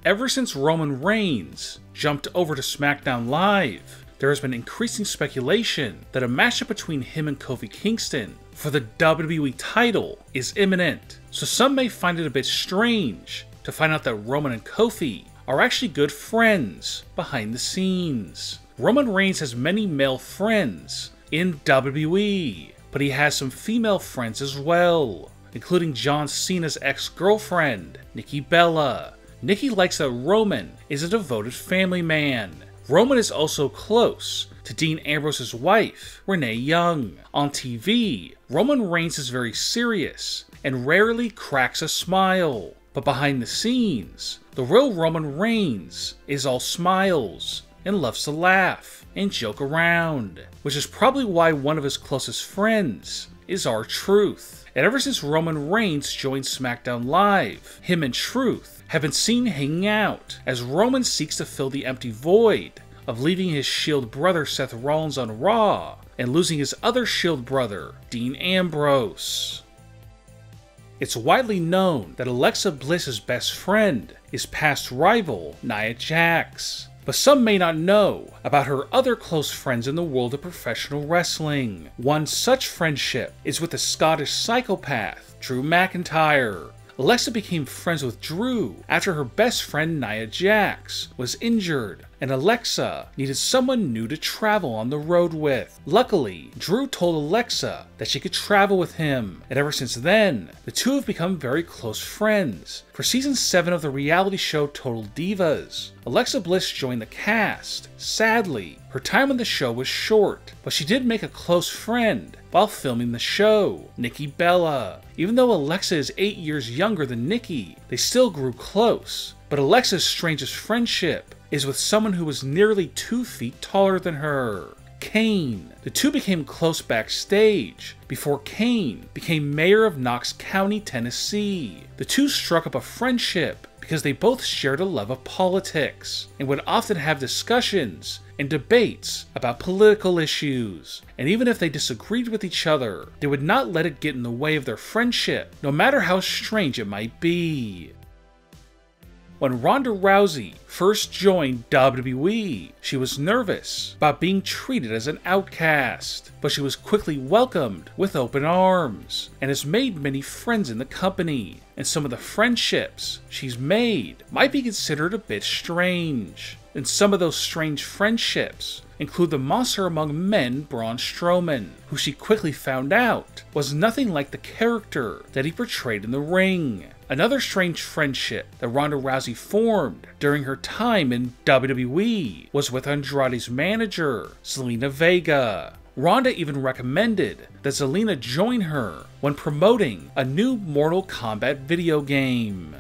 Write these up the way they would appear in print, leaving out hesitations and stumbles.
Ever since Roman Reigns jumped over to SmackDown Live, there has been increasing speculation that a matchup between him and Kofi Kingston for the WWE title is imminent, so some may find it a bit strange to find out that Roman and Kofi are actually good friends behind the scenes. Roman Reigns has many male friends in WWE, but he has some female friends as well, including John Cena's ex-girlfriend, Nikki Bella. Nikki likes that Roman is a devoted family man. Roman is also close to Dean Ambrose's wife, Renee Young. On TV, Roman Reigns is very serious and rarely cracks a smile. But behind the scenes, the real Roman Reigns is all smiles and loves to laugh and joke around, which is probably why one of his closest friends is R-Truth. And ever since Roman Reigns joined SmackDown Live, him and Truth have been seen hanging out as Roman seeks to fill the empty void of leaving his Shield brother Seth Rollins on Raw and losing his other Shield brother, Dean Ambrose. It's widely known that Alexa Bliss's best friend is past rival Nia Jax, but some may not know about her other close friends in the world of professional wrestling. One such friendship is with the Scottish psychopath Drew McIntyre. Alexa became friends with Drew after her best friend Nia Jax was injured, and Alexa needed someone new to travel on the road with. Luckily, Drew told Alexa that she could travel with him, and ever since then, the two have become very close friends. For season 7 of the reality show Total Divas, Alexa Bliss joined the cast. Sadly, her time on the show was short, but she did make a close friend while filming the show, Nikki Bella. Even though Alexa is 8 years younger than Nikki, they still grew close. But Alexa's strangest friendship is with someone who was nearly 2 feet taller than her, Kane. The two became close backstage before Kane became mayor of Knox County, Tennessee. The two struck up a friendship because they both shared a love of politics and would often have discussions and debates about political issues. And even if they disagreed with each other, they would not let it get in the way of their friendship, no matter how strange it might be. When Ronda Rousey first joined WWE, she was nervous about being treated as an outcast, but she was quickly welcomed with open arms and has made many friends in the company. And some of the friendships she's made might be considered a bit strange. And some of those strange friendships include the monster among men Braun Strowman, who she quickly found out was nothing like the character that he portrayed in the ring. Another strange friendship that Ronda Rousey formed during her time in WWE was with Andrade's manager, Zelina Vega. Ronda even recommended that Zelina join her when promoting a new Mortal Kombat video game.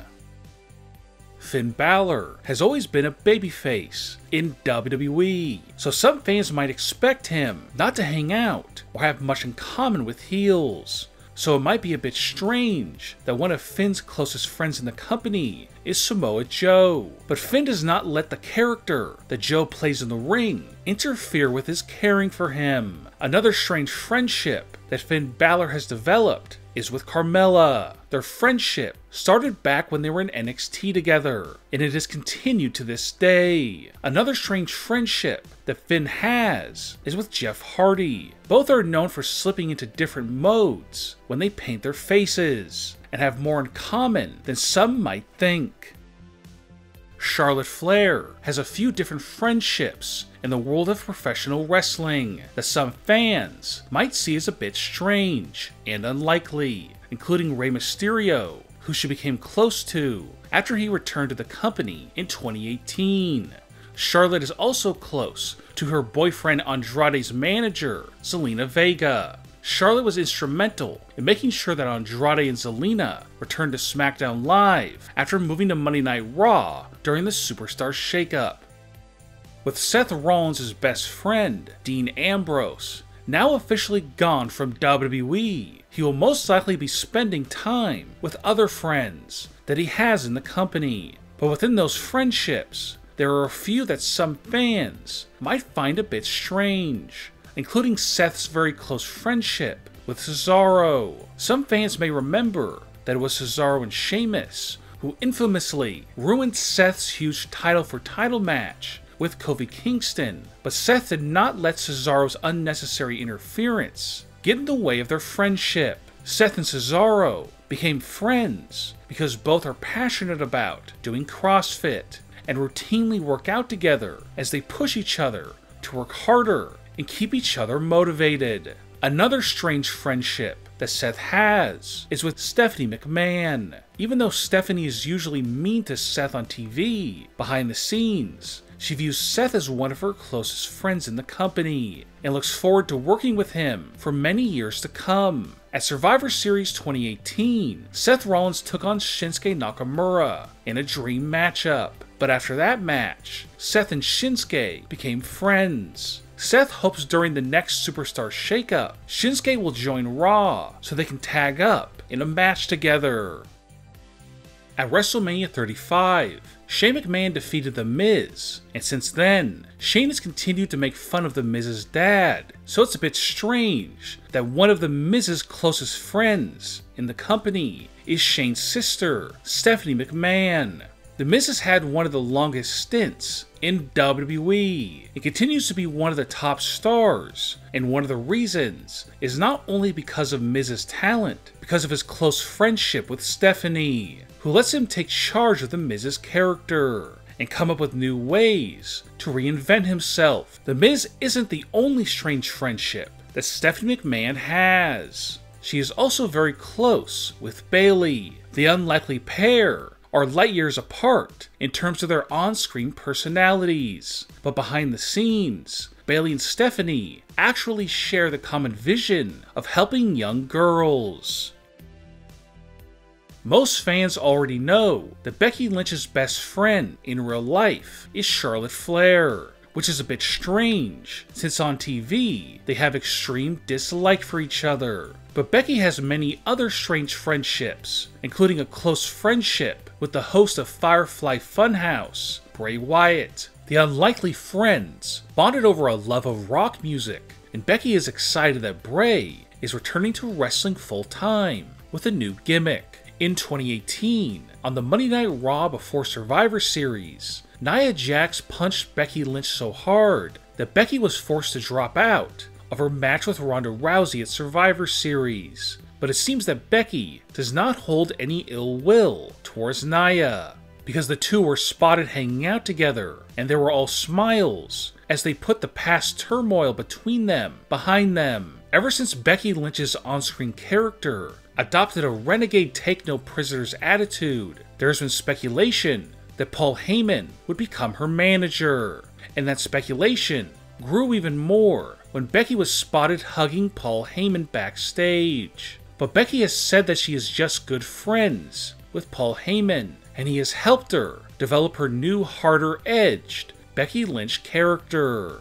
Finn Balor has always been a babyface in WWE, so some fans might expect him not to hang out or have much in common with heels. So it might be a bit strange that one of Finn's closest friends in the company is Samoa Joe. But Finn does not let the character that Joe plays in the ring interfere with his caring for him. Another strange friendship that Finn Balor has developed is with Carmella. Their friendship started back when they were in NXT together, and it has continued to this day. Another strange friendship that Finn has is with Jeff Hardy. Both are known for slipping into different modes when they paint their faces, and have more in common than some might think. Charlotte Flair has a few different friendships in the world of professional wrestling that some fans might see as a bit strange and unlikely, including Rey Mysterio, who she became close to after he returned to the company in 2018. Charlotte is also close to her boyfriend Andrade's manager, Zelina Vega. Charlotte was instrumental in making sure that Andrade and Zelina returned to SmackDown Live after moving to Monday Night Raw during the Superstar Shakeup. With Seth Rollins' best friend, Dean Ambrose, now officially gone from WWE, he will most likely be spending time with other friends that he has in the company. But within those friendships, there are a few that some fans might find a bit strange, including Seth's very close friendship with Cesaro. Some fans may remember that it was Cesaro and Sheamus who infamously ruined Seth's huge title-for-title match with Kofi Kingston, but Seth did not let Cesaro's unnecessary interference get in the way of their friendship. Seth and Cesaro became friends because both are passionate about doing CrossFit and routinely work out together as they push each other to work harder and keep each other motivated. Another strange friendship that Seth has is with Stephanie McMahon. Even though Stephanie is usually mean to Seth on TV, behind the scenes, she views Seth as one of her closest friends in the company and looks forward to working with him for many years to come. At Survivor Series 2018, Seth Rollins took on Shinsuke Nakamura in a dream matchup, but after that match, Seth and Shinsuke became friends. Seth hopes during the next Superstar Shakeup, Shinsuke will join Raw so they can tag up in a match together. At WrestleMania 35, Shane McMahon defeated The Miz, and since then, Shane has continued to make fun of The Miz's dad, so it's a bit strange that one of The Miz's closest friends in the company is Shane's sister, Stephanie McMahon. The Miz has had one of the longest stints in WWE and continues to be one of the top stars, and one of the reasons is not only because of Miz's talent, because of his close friendship with Stephanie, who lets him take charge of the Miz's character and come up with new ways to reinvent himself. The Miz isn't the only strange friendship that Stephanie McMahon has. She is also very close with Bayley. The unlikely pair are light years apart in terms of their on-screen personalities, but behind the scenes, Bayley and Stephanie actually share the common vision of helping young girls. Most fans already know that Becky Lynch's best friend in real life is Charlotte Flair, which is a bit strange since on TV they have extreme dislike for each other. But Becky has many other strange friendships, including a close friendship with the host of Firefly Funhouse, Bray Wyatt. The unlikely friends bonded over a love of rock music, and Becky is excited that Bray is returning to wrestling full-time with a new gimmick. In 2018, on the Monday Night Raw before Survivor Series, Nia Jax punched Becky Lynch so hard that Becky was forced to drop out of her match with Ronda Rousey at Survivor Series. But it seems that Becky does not hold any ill will towards Nia, because the two were spotted hanging out together, and they were all smiles as they put the past turmoil between them behind them. Ever since Becky Lynch's on-screen character adopted a renegade take-no-prisoners attitude, there has been speculation that Paul Heyman would become her manager, and that speculation grew even more when Becky was spotted hugging Paul Heyman backstage. But Becky has said that she is just good friends with Paul Heyman, and he has helped her develop her new, harder-edged Becky Lynch character.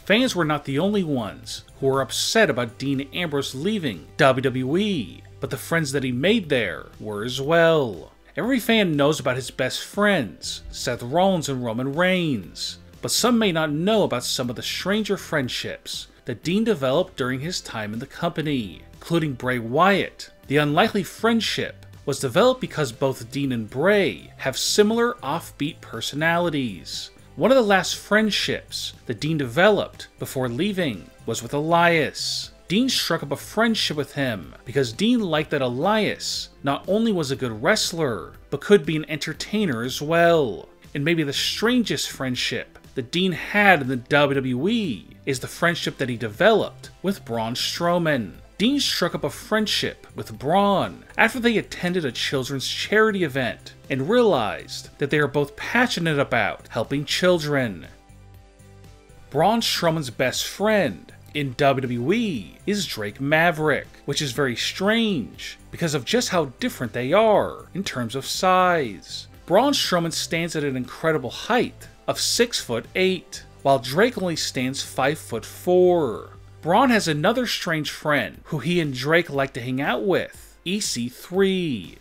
Fans were not the only ones who were upset about Dean Ambrose leaving WWE, but the friends that he made there were as well. Every fan knows about his best friends, Seth Rollins and Roman Reigns, but some may not know about some of the stranger friendships that Dean developed during his time in the company, including Bray Wyatt. The unlikely friendship was developed because both Dean and Bray have similar offbeat personalities. One of the last friendships that Dean developed before leaving was with Elias. Dean struck up a friendship with him because Dean liked that Elias not only was a good wrestler, but could be an entertainer as well. And maybe the strangest friendship that Dean had in the WWE is the friendship that he developed with Braun Strowman. Dean struck up a friendship with Braun after they attended a children's charity event and realized that they are both passionate about helping children. Braun Strowman's best friend in WWE is Drake Maverick, which is very strange because of just how different they are in terms of size. Braun Strowman stands at an incredible height of 6'8", while Drake only stands 5'4". Braun has another strange friend who he and Drake like to hang out with, EC3.